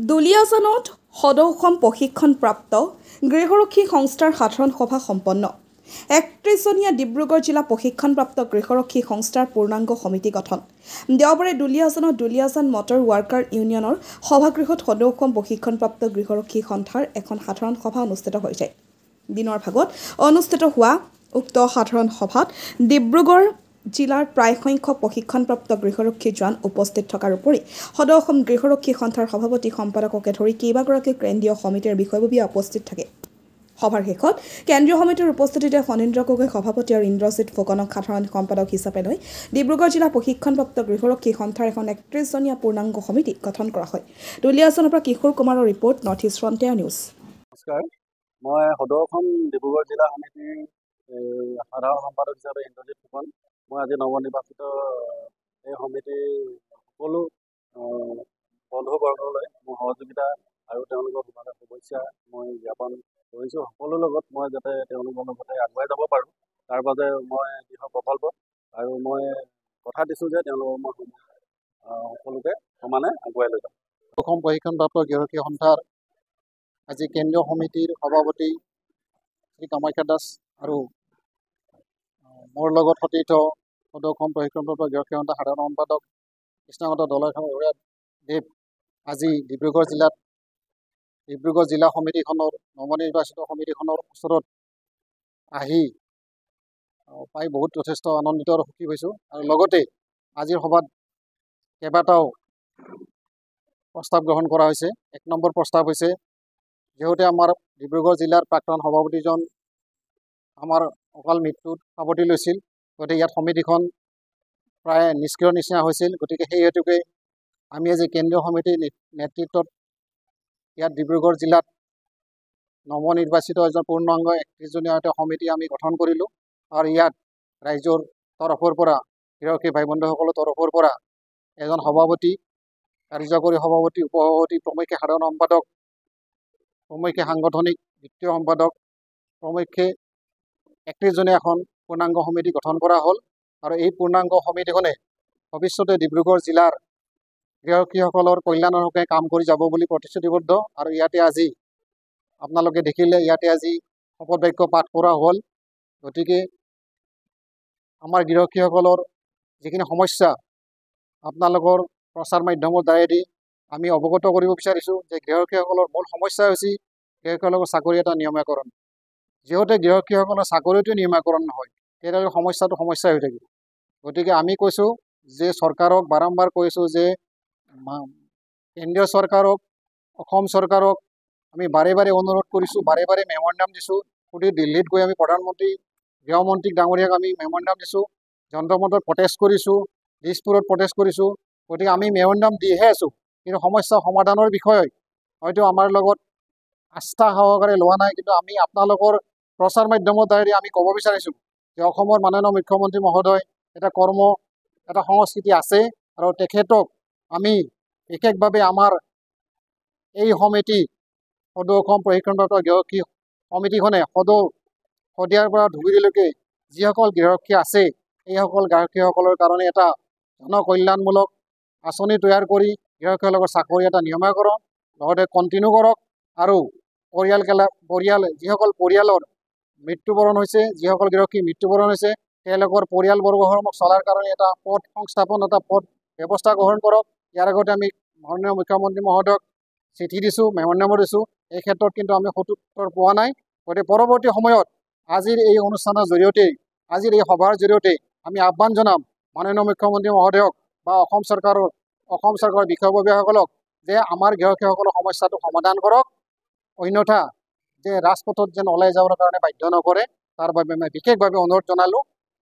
দুলিয়াজানত সদৌ প্ৰশিক্ষণপ্ৰাপ্ত গৃহৰক্ষী সংস্থাৰ সাধাৰণ সভা সম্পন্ন। ৩১জনীয়া ডিব্ৰুগড় জিলা প্ৰশিক্ষণপ্ৰাপ্ত গৃহৰক্ষী সংস্থাৰ পূৰ্ণাংগ সমিতি গঠন। দেওবাৰে দুলিয়াজানত দুলিয়াজান মটৰ ৱাৰ্কাৰ ইউনিয়নৰ সভাগৃহত সদৌ প্ৰশিক্ষণপ্ৰাপ্ত গৃহৰক্ষী সন্থাৰ এখন সাধাৰণ সভা অনুষ্ঠিত হৈছে। দিনৰ ভাগত অনুষ্ঠিত হোৱা উক্ত সাধাৰণ সভাত ডিব্ৰুগড় জিলাৰ প্ৰায় সংখ্যক প্ৰশিক্ষণপ্ৰাপ্ত গৃহৰক্ষী জোৱান উপস্থিত থকাৰ উপৰি সদৌ অসম গৃহৰক্ষী সন্থাৰ সভাপতি সম্পাদককে ধৰি কেইবাগৰাকী কেন্দ্ৰীয় সমিতিৰ বিষয়ববীয়া উপস্থিত থাকে। সভাৰ শেষত কেন্দ্ৰীয় সমিতিৰ উপস্থিতিতে ফণীন্দ্ৰ গগৈ সভাপতি আৰু ইন্দ্ৰজিৎ ফুকনক সাধাৰণ সম্পাদক হিচাপে লৈ ডিব্ৰুগড় জিলা প্ৰশিক্ষণপ্ৰাপ্ত গৃহৰক্ষী সন্থাৰ এখন ৩১জনীয়া পূৰ্ণাংগ সমিতি গঠন কৰা হয়। দুলিয়াজানৰ পৰা কিশোৰ কুমাৰৰ report, north east frontier news. নমস্কাৰ, মই সদৌ অসম ডিব্ৰুগড় জিলা সমিতিৰ সাধাৰণ সম্পাদক হিচাপে ইন্দ্ৰজিৎ ফুকন। মই আজি নৱনিৰ্বাচিত এই সমিতিৰ সকলো বন্ধুবৰ্গলৈ মোৰ সহযোগিতা আৰু তেওঁলোকৰ শুভেচ্ছা মই জ্ঞাপন কৰিছোঁ। সকলোৰ লগত মই যাতে তেওঁলোকৰ লগতে আগুৱাই যাব পাৰোঁ, তাৰ বাবে মই দৃঢ় প্ৰকল্প আৰু মই কথা দিছোঁ যে তেওঁলোকক মই সকলোকে সমানে আগুৱাই লৈ যাম। অসম প্ৰশিক্ষণপ্ৰাপ্ত গৃহৰক্ষী সন্থাৰ আজি কেন্দ্ৰীয় সমিতিৰ সভাপতি শ্ৰী কামাখ্যা দাস আৰু মোৰ লগত সতীৰ্থ সদৌ অসম প্ৰশিক্ষণপ্ৰাপ্ত গৃহৰক্ষী সন্থাৰ সাধাৰণ সম্পাদক কৃষ্ণাগত দলয় দেৱ আজি ডিব্ৰুগড় জিলা সমিতিখনৰ নৱনিৰ্বাচিত সমিতিখনৰ ওচৰত আহি পাই যথেষ্ট আনন্দিত আৰু সুখী হৈছোঁ। আৰু লগতে আজিৰ সভাত কেইবাটাও প্ৰস্তাৱ গ্ৰহণ কৰা হৈছে। ১ নম্বৰ প্ৰস্তাৱ হৈছে, যিহেতু আমাৰ ডিব্ৰুগড় জিলাৰ প্ৰাক্তন সভাপতিজন আমাৰ অকাল মৃত্যুত সাৱটি লৈছিল, গতিকে ইয়াত সমিতিখন প্ৰায় নিষ্ক্ৰিয় নিচিনা হৈছিল। গতিকে সেই হেতুকে আমি আজি কেন্দ্ৰীয় সমিতিৰ নেতৃত্বত ইয়াত ডিব্ৰুগড় জিলাত নৱনিৰ্বাচিত এজন পূৰ্ণাংগ ৩১জনীয়া এটা সমিতি আমি গঠন কৰিলোঁ। আৰু ইয়াত ৰাইজৰ তৰফৰ পৰা, গৃহৰক্ষী ভাই বন্ধুসকলৰ তৰফৰ পৰা এজন সভাপতি, কাৰ্যকৰী সভাপতি, উপসভাপতি, প্ৰমুখ্যে সাধাৰণ সম্পাদক, প্ৰমুখ্যে সাংগঠনিক বিত্তীয় সম্পাদক, প্ৰমুখ্যে ৩১জনীয়া এখন পূৰ্ণাংগ সমিতি গঠন কৰা হ'ল। আৰু এই পূৰ্ণাংগ সমিতিখনে ভৱিষ্যতে ডিব্ৰুগড় জিলাৰ গৃহৰক্ষীসকলৰ কল্যাণৰ হকে কাম কৰি যাব বুলি প্ৰতিশ্ৰুতিবদ্ধ। আৰু ইয়াতে আজি আপোনালোকে দেখিলে, ইয়াতে আজি শপত বাক্য পাঠ কৰা হ'ল। গতিকে আমাৰ গৃহৰক্ষীসকলৰ যিখিনি সমস্যা আপোনালোকৰ প্ৰচাৰ মাধ্যমৰ দ্বাৰাইদি আমি অৱগত কৰিব বিচাৰিছোঁ যে গৃহৰক্ষীসকলৰ মূল সমস্যা হৈছে গৃহৰক্ষীসকলৰ চাকৰি এটা নিয়মীয়াকৰণ। যিহেতু গৃহৰক্ষীসকলৰ চাকৰিটো নিয়মীয়াকৰণ নহয়, তেতিয়াহ'লে সমস্যাটো সমস্যাই হৈ থাকিব। গতিকে আমি কৈছোঁ যে চৰকাৰক বাৰম্বাৰ কৈছোঁ যে কেন্দ্ৰীয় চৰকাৰক, অসম চৰকাৰক আমি বাৰে বাৰে অনুৰোধ কৰিছোঁ, বাৰে বাৰে মেমৰেণ্ডাম দিছোঁ। গোটেই দিল্লীত গৈ আমি প্ৰধানমন্ত্ৰী, গৃহমন্ত্ৰী ডাঙৰীয়াক আমি মেমৰেণ্ডাম দিছোঁ, যন্ত্ৰ মন্ত্ৰত প্ৰটেষ্ট কৰিছোঁ, দিছপুৰত প্ৰটেষ্ট কৰিছোঁ। গতিকে আমি মেমৰেণ্ডাম দিহে আছোঁ, কিন্তু সমস্যা সমাধানৰ বিষয়ে হয়তো আমাৰ লগত আস্থা সহকাৰে লোৱা নাই। কিন্তু আমি আপোনালোকৰ প্ৰচাৰ মাধ্যমৰ দ্বাৰাই আমি ক'ব বিচাৰিছোঁ যে অসমৰ মাননীয় মুখ্যমন্ত্ৰী মহোদয় এটা সংস্কৃতি আছে, আৰু তেখেতক আমি বিশেষভাৱে আমাৰ এই সমিতি সদৌ অসম প্ৰশিক্ষণপ্ৰাপ্ত গৃহৰক্ষী সমিতিখনে শদিয়াৰ পৰা ধুবুৰীলৈকে যিসকল গৃহৰক্ষী আছে, এইসকল গৃহৰক্ষীসকলৰ কাৰণে এটা জনকল্যাণমূলক আঁচনি তৈয়াৰ কৰি গৃহৰক্ষীসকলৰ চাকৰি এটা নিয়মীয়াকৰণ লগতে কণ্টিনিউ কৰক। আৰু যিসকল পৰিয়ালৰ মৃত্যুবৰণ হৈছে, যিসকল গৃহৰক্ষী মৃত্যুবৰণ হৈছে, তেওঁলোকৰ পৰিয়ালবৰ্গসমূহ চলাৰ কাৰণে এটা পথ সংস্থাপন, এটা পথ ব্যৱস্থা গ্ৰহণ কৰক। ইয়াৰ আগতে আমি মাননীয় মুখ্যমন্ত্ৰী মহোদয়ক চিঠি দিছোঁ, মেমৰেণ্ডামো দিছোঁ। এই ক্ষেত্ৰত কিন্তু আমি সদুত্তৰ পোৱা নাই। গতিকে পৰৱৰ্তী সময়ত আজিৰ এই অনুষ্ঠানৰ জৰিয়তে, আজিৰ এই সভাৰ জৰিয়তে আমি আহ্বান জনাম মাননীয় মুখ্যমন্ত্ৰী মহোদয়ক বা অসম চৰকাৰৰ বিষয়ববীয়াসকলক যে আমাৰ গৃহৰক্ষীসকলৰ সমস্যাটো সমাধান কৰক, অন্যথা যে ৰাজপথত যেন ওলাই যাবৰ কাৰণে বাধ্য নকৰে, তাৰ বাবে মই বিশেষভাৱে অনুৰোধ জনালোঁ।